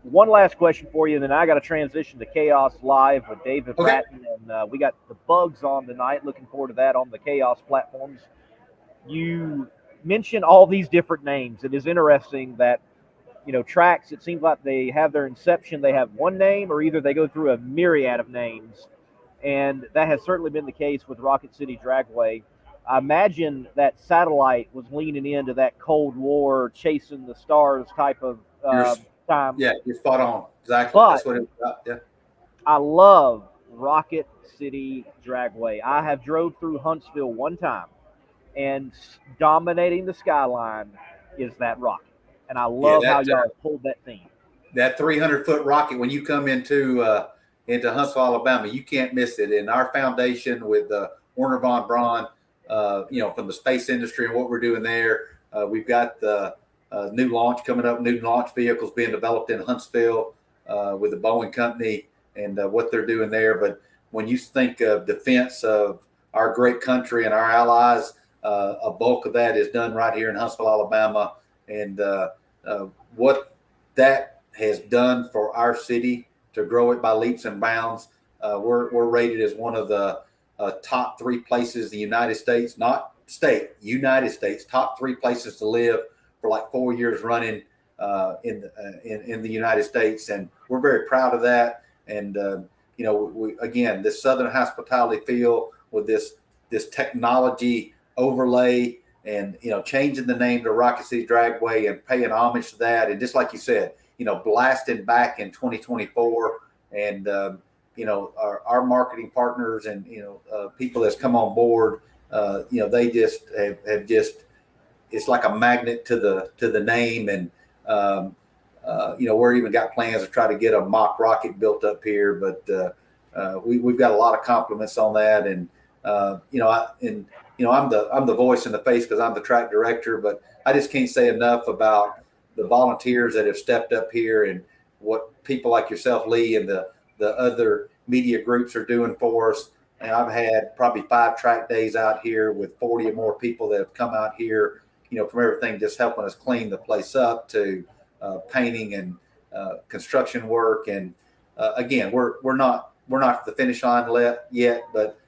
one last question for you, and then I got to transition to Chaos Live with David Okay. Bratton, and we got the Bugs on tonight. Looking forward to that on the Chaos platforms. You mentioned all these different names. It is interesting that tracks, it seems like they have their inception, they have one name, or either they go through a myriad of names. And that has certainly been the case with Rocket City Dragway. I imagine that Satellite was leaning into that Cold War, chasing the stars type of time. Yeah, you're spot on. Exactly. But That's what it was about. Yeah. I love Rocket City Dragway. I have drove through Huntsville one time, and dominating the skyline is that rocket. And I love how y'all pulled that theme. That 300-foot rocket, when you come into Huntsville, Alabama, you can't miss it. And our foundation with Werner von Braun, from the space industry and what we're doing there, we've got the new launch coming up, new launch vehicles being developed in Huntsville with the Boeing company and what they're doing there. But when you think of defense of our great country and our allies, a bulk of that is done right here in Huntsville, Alabama. And what that has done for our city to grow it by leaps and bounds, we're rated as one of the top 3 places in the United States, not state, United States, top 3 places to live for like 4 years running in the United States. And we're very proud of that. And, again, this Southern hospitality feel with this technology overlay and, changing the name to Rocket City Dragway and paying homage to that. And just like you said, blasting back in 2024 and, our marketing partners and, people that's come on board, they just have just, it's like a magnet to the name. And, we're even got plans to try to get a mock rocket built up here, but we've got a lot of compliments on that. And, I'm the voice in the face because I'm the track director, but I just can't say enough about the volunteers that have stepped up here and what people like yourself, Lee, and the other media groups are doing for us. And I've had probably 5 track days out here with 40 or more people that have come out here, from everything just helping us clean the place up to painting and construction work. And again, we're not at the finish line yet, but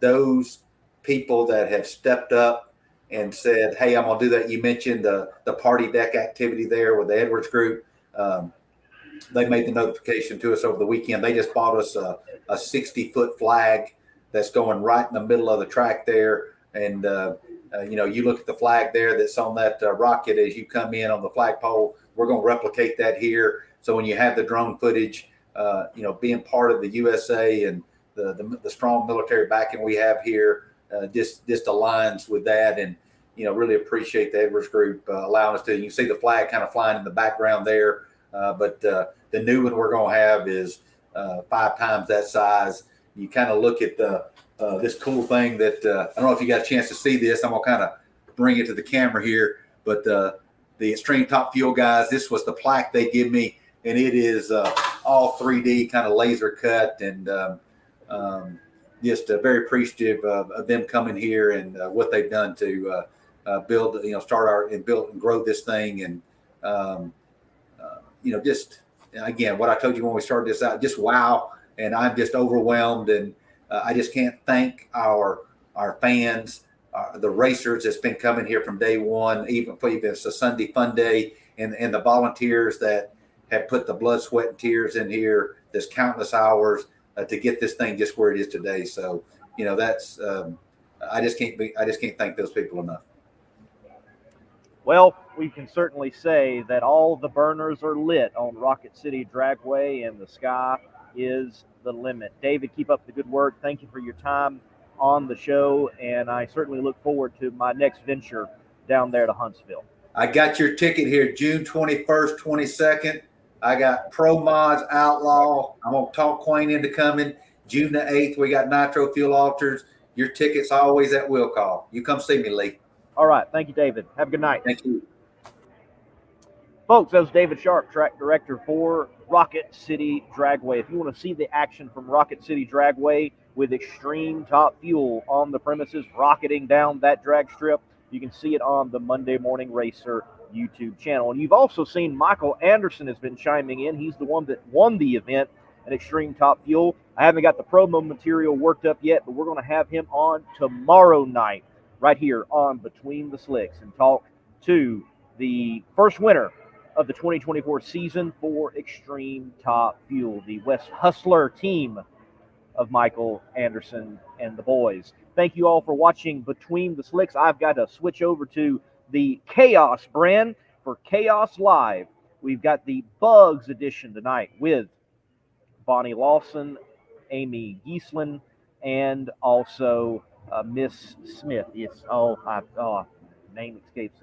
those people that have stepped up and said, hey, I'm going to do that. You mentioned the party deck activity there with the Edwards group. They made the notification to us over the weekend. They just bought us a 60-foot flag that's going right in the middle of the track there. And, you look at the flag there that's on that rocket as you come in on the flagpole. We're going to replicate that here. So when you have the drone footage, being part of the USA and the strong military backing we have here, just aligns with that. And, really appreciate the Edwards group allowing us to. You can see the flag kind of flying in the background there. But the new one we're going to have is 5 times that size. You kind of look at this cool thing that I don't know if you got a chance to see this. I'm going to kind of bring it to the camera here. But the Extreme Top Fuel guys, this was the plaque they give me. And it is all 3D kind of laser cut, and just very appreciative of them coming here and what they've done to build, start build and grow this thing. And, just, again, what I told you when we started this out, just wow. And I'm just overwhelmed. And I just can't thank our fans, the racers that's been coming here from day one, even if it's a Sunday fun day, and the volunteers that have put the blood, sweat, and tears in here, this countless hours to get this thing just where it is today. So, that's I just can't thank those people enough. Well, we can certainly say that all the burners are lit on Rocket City Dragway, and the sky is the limit. David, keep up the good work. Thank you for your time on the show, and I certainly look forward to my next venture down there to Huntsville. I got your ticket here, June 21st, 22nd. I got Pro Mods Outlaw. I'm going to talk Quayne into coming. June the 8th, we got Nitro Fuel Alters. Your ticket's always at will call. You come see me, Lee. All right. Thank you, David. Have a good night. Thank you. Folks, that was David Sharp, track director for Rocket City Dragway. If you want to see the action from Rocket City Dragway with extreme top fuel on the premises, rocketing down that drag strip, you can see it on the Monday Morning Racer YouTube channel. And you've also seen Michael Anderson has been chiming in. He's the one that won the event at Extreme Top Fuel. I haven't got the promo material worked up yet, but we're going to have him on tomorrow night right here on Between the Slicks and talk to the first winner of the 2024 season for Extreme Top Fuel, the West Hustler team of Michael Anderson and the boys. Thank you all for watching Between the Slicks. I've got to switch over to the Chaos brand for Chaos Live. We've got the Bugs edition tonight with Bonnie Lawson, Amy Gieslin, and also Miss Smith. It's name escapes.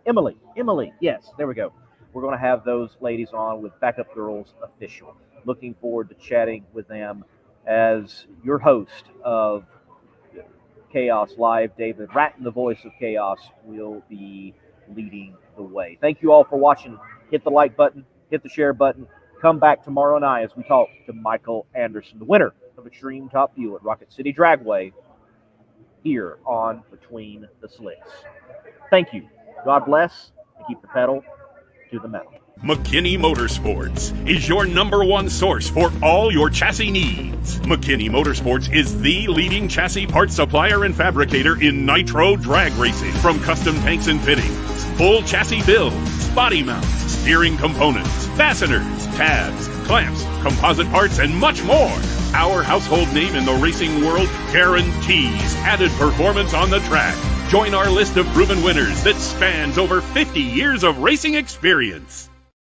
Emily. Yes, there we go. We're going to have those ladies on with Backup Girls Official. Looking forward to chatting with them as your host of Chaos Live. David Ratton, the voice of Chaos, will be leading the way. Thank you all for watching. Hit the like button, hit the share button. Come back tomorrow night as we talk to Michael Anderson, the winner of Extreme Top Fuel at Rocket City Dragway, here on Between the Slicks. Thank you. God bless, and keep the pedal to the metal. McKinny Motorsports is your #1 source for all your chassis needs. McKinny Motorsports is the leading chassis parts supplier and fabricator in nitro drag racing. From custom tanks and fittings, full chassis builds, body mounts, steering components, fasteners, tabs, clamps, composite parts, and much more. Our household name in the racing world guarantees added performance on the track. Join our list of proven winners that spans over 50 years of racing experience.